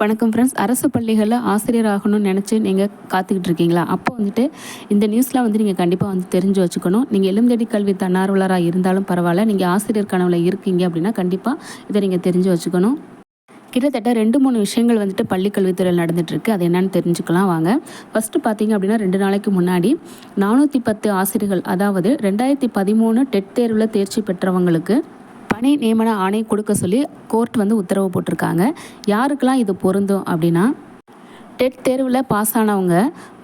வணக்கம் ஃப்ரெண்ட்ஸ். அரசு பள்ளிகளில் ஆசிரியர் ஆகணும்னு நினச்சி நீங்கள் காத்துக்கிட்டு இருக்கீங்களா? அப்போ வந்துட்டு இந்த நியூஸ்லாம் வந்து நீங்கள் கண்டிப்பாக வந்து தெரிஞ்சு வச்சுக்கணும். நீங்கள் எழுந்தடி கல்வி தன்னார்வலராக இருந்தாலும் பரவாயில்ல, நீங்கள் ஆசிரியர் கனவுல இருக்கீங்க அப்படின்னா கண்டிப்பாக இதை நீங்கள் தெரிஞ்சு வச்சுக்கணும். கிட்டத்தட்ட 2-3 விஷயங்கள் வந்துட்டு பள்ளி கல்வித்துறையில் நடந்துகிட்ருக்கு. அது என்னென்னு தெரிஞ்சுக்கலாம் வாங்க. ஃபஸ்ட்டு பார்த்தீங்க அப்படின்னா 2 நாளைக்கு முன்னாடி 410 ஆசிரியர்கள், அதாவது 2013 டெட் தேர்வில் தேர்ச்சி பெற்றவங்களுக்கு பணி நியமன ஆணை கொடுக்க சொல்லி கோர்ட் வந்து உத்தரவு போட்டிருக்காங்க. யாருக்கெல்லாம் இது பொருந்தும் அப்படின்னா, டெட் தேர்வில் பாஸ் ஆனவங்க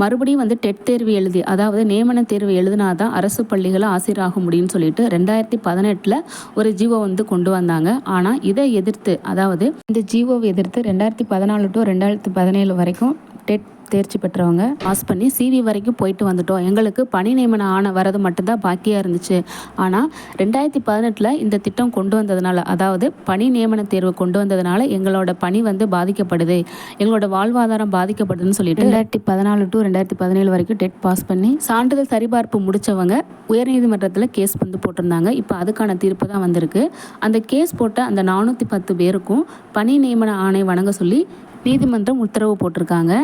மறுபடியும் வந்து டெட் தேர்வு எழுதி, அதாவது நியமன தேர்வு எழுதினா தான் அரசு பள்ளிகளை ஆசிரியராக முடியும்னு சொல்லிட்டு 2018 ஒரு ஜிஓ வந்து கொண்டு வந்தாங்க. ஆனால் இதை எதிர்த்து, அதாவது இந்த ஜிஓவை எதிர்த்து 2014 to 2017 வரைக்கும் டெட் தேர்ச்சி பெற்றவங்க பாஸ் பண்ணி சிவி வரைக்கும் போயிட்டு வந்துட்டோம். எங்களுக்கு பணி நியமன ஆணை வரது மட்டும்தான் பாக்கியாக இருந்துச்சு. ஆனால் 2018 இந்த திட்டம் கொண்டு வந்ததுனால, அதாவது பணி நியமன தேர்வு கொண்டு வந்ததுனால எங்களோட பணி வந்து பாதிக்கப்படுது, எங்களோட வாழ்வாதாரம் பாதிக்கப்படுதுன்னு சொல்லிட்டு 2014 to 2017 வரைக்கும் டெட் பாஸ் பண்ணி சான்றிதழ் சரிபார்ப்பு முடித்தவங்க உயர்நீதிமன்றத்தில் கேஸ் வந்து போட்டிருந்தாங்க. இப்போ அதுக்கான தீர்ப்பு தான் வந்திருக்கு. அந்த கேஸ் போட்ட அந்த 410 பேருக்கும் பணி நியமன ஆணை வழங்க சொல்லி நீதிமன்றம் உத்தரவு போட்டிருக்காங்க.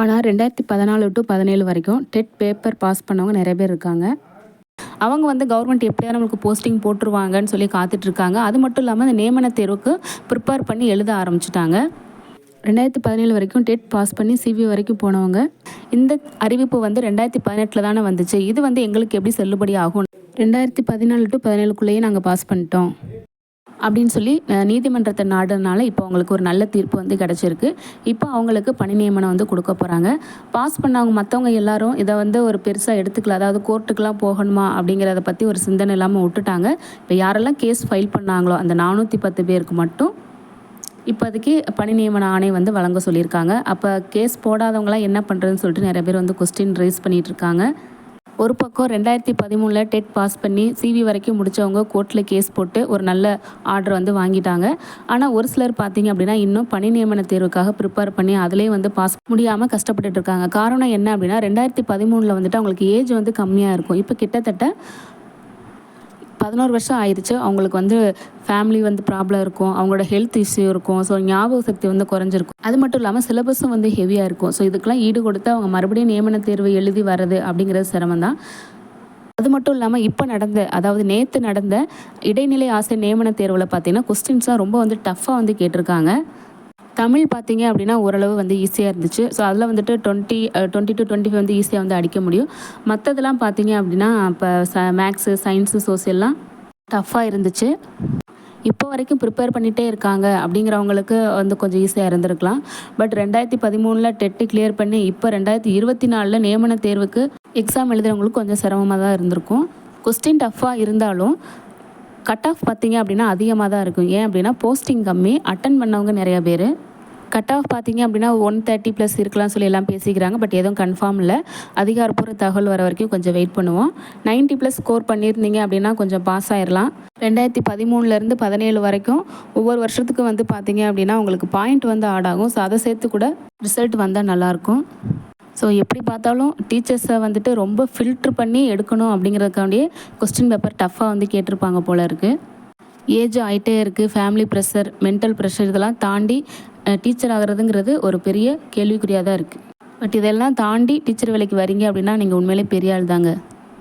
ஆனால் 2014 to 2017 வரைக்கும் டெட் பேப்பர் பாஸ் பண்ணவங்க நிறைய பேர் இருக்காங்க. அவங்க வந்து கவர்மெண்ட் எப்படியா நம்மளுக்கு போஸ்டிங் போட்டுருவாங்கன்னு சொல்லி காத்துட்ருக்காங்க. அது மட்டும் இல்லாமல் அந்த நியமன தேர்வுக்கு ப்ரிப்பேர் பண்ணி எழுத ஆரம்பிச்சிட்டாங்க. 2017 வரைக்கும் டெட் பாஸ் பண்ணி சிவி வரைக்கும் போனவங்க, இந்த அறிவிப்பு வந்து 2018 தானே வந்துச்சு, இது வந்து எங்களுக்கு எப்படி செல்லுபடி ஆகும், 2014 to 2017 நாங்கள் பாஸ் பண்ணிட்டோம் அப்படின்னு சொல்லி நீதிமன்றத்தை நாடுனால இப்போ அவங்களுக்கு ஒரு நல்ல தீர்ப்பு வந்து கிடச்சிருக்கு. இப்போ அவங்களுக்கு பணி நியமனம் வந்து கொடுக்க போகிறாங்க. பாஸ் பண்ணவங்க மற்றவங்க எல்லாரும் இதை வந்து ஒரு பெருசாக எடுத்துக்கல, அதாவது கோர்ட்டுக்கெலாம் போகணுமா அப்படிங்கிறத பற்றி ஒரு சிந்தனை இல்லாமல் விட்டுட்டாங்க. இப்போ யாரெல்லாம் கேஸ் ஃபைல் பண்ணாங்களோ அந்த 410 பேருக்கு மட்டும் இப்போதைக்கு பணி நியமன ஆணை வந்து வழங்க சொல்லியிருக்காங்க. அப்போ கேஸ் போடாதவங்களாம் என்ன பண்ணுறதுன்னு சொல்லிட்டு நிறைய பேர் வந்து கொஸ்டின் ரைஸ் பண்ணிகிட்ருக்காங்க. ஒரு பக்கம் 2013 டெட் பாஸ் பண்ணி சிவி வரைக்கும் முடித்தவங்க கோர்ட்டில் கேஸ் போட்டு ஒரு நல்ல ஆர்டர் வந்து வாங்கிட்டாங்க. ஆனால் ஒரு சிலர் பார்த்தீங்க அப்படின்னா இன்னும் பணி நியமன தேர்வுக்காக ப்ரிப்பேர் பண்ணி அதிலே வந்து பாஸ் முடியாமல் கஷ்டப்பட்டுட்டு இருக்காங்க. காரணம் என்ன அப்படின்னா 2013 வந்துட்டு அவங்களுக்கு ஏஜ் வந்து கம்மியாக இருக்கும். இப்போ கிட்டத்தட்ட 11 வருஷம் ஆயிடுச்சு. அவங்களுக்கு வந்து ஃபேமிலி வந்து ப்ராப்ளம் இருக்கும், அவங்களோட ஹெல்த் இஷ்யூ இருக்கும், ஸோ ஞாபக சக்தி வந்து குறைஞ்சிருக்கும். அது மட்டும் இல்லாமல் சிலபஸும் வந்து ஹெவியாக இருக்கும். ஸோ இதுக்கெல்லாம் ஈடு கொடுத்து அவங்க மறுபடியும் நியமன தேர்வு எழுதி வர்றது அப்படிங்கிறது சிரமம் தான். அது மட்டும் இல்லாமல் இப்போ நடந்த, அதாவது நேற்று நடந்த இடைநிலை ஆசிரியர் நியமன தேர்வில் பார்த்தீங்கன்னா கொஸ்டின்ஸ்லாம் ரொம்ப வந்து டஃப்பாக வந்து கேட்டிருக்காங்க. தமிழ் பார்த்தீங்க அப்படின்னா ஓரளவு வந்து ஈஸியாக இருந்துச்சு. ஸோ அதில் வந்துட்டு 20 to 25 வந்து ஈஸியாக வந்து அடிக்க முடியும். மற்றதெல்லாம் பார்த்தீங்க அப்படின்னா இப்போ மேக்ஸு, சயின்ஸு, சோசியல்லாம் டஃப்பாக இருந்துச்சு. இப்போ வரைக்கும் ப்ரிப்பேர் பண்ணிகிட்டே இருக்காங்க அப்படிங்கிறவங்களுக்கு வந்து கொஞ்சம் ஈஸியாக இருந்திருக்கலாம். பட் 2013 டெட்டு கிளியர் பண்ணி இப்போ 2024 நியமன தேர்வுக்கு எக்ஸாம் எழுதுகிறவங்களுக்கு கொஞ்சம் சிரமமாக தான் இருந்திருக்கும். கொஸ்டின் டஃப்பாக இருந்தாலும் கட் ஆஃப் பார்த்தீங்க அப்படின்னா அதிகமாக தான் இருக்கும். ஏன் அப்படின்னா போஸ்டிங் கம்மி, அட்டன் பண்ணவங்க நிறையா பேர். கட் ஆஃப் பார்த்தீங்க அப்படின்னா 130+ இருக்கலாம் சொல்லி எல்லாம் பேசிக்கிறாங்க. பட் எதுவும் கன்ஃபார்ம் இல்லை. அதிகாரப்பூர்வ தகவல் வர வரைக்கும் கொஞ்சம் வெயிட் பண்ணுவோம். 90+ ஸ்கோர் பண்ணியிருந்தீங்க அப்படின்னா கொஞ்சம் பாஸ் ஆயிடலாம். 2013 17 வரைக்கும் ஒவ்வொரு வருஷத்துக்கு வந்து பார்த்தீங்க அப்படின்னா உங்களுக்கு பாயிண்ட் வந்து ஆட் ஆகும். ஸோ அதை சேர்த்து கூட ரிசல்ட் வந்தால் நல்லாயிருக்கும். ஸோ எப்படி பார்த்தாலும் டீச்சர்ஸை வந்துட்டு ரொம்ப ஃபில்ட்ரு பண்ணி எடுக்கணும் அப்படிங்கிறதுக்காண்டியே கொஸ்டின் பேப்பர் டஃப்பாக வந்து கேட்டிருப்பாங்க போல் இருக்குது. ஏஜ் ஆகிட்டே இருக்குது, ஃபேமிலி ப்ரெஷர், மென்டல் ப்ரெஷர் இதெல்லாம் தாண்டி டீச்சர் ஆகிறதுங்கிறது ஒரு பெரிய கேள்விக்குறியாக தான் இருக்குது. பட் இதெல்லாம் தாண்டி டீச்சர் வேலைக்கு வரீங்க அப்படின்னா நீங்கள் உண்மையிலே பெரிய ஆள் தாங்க.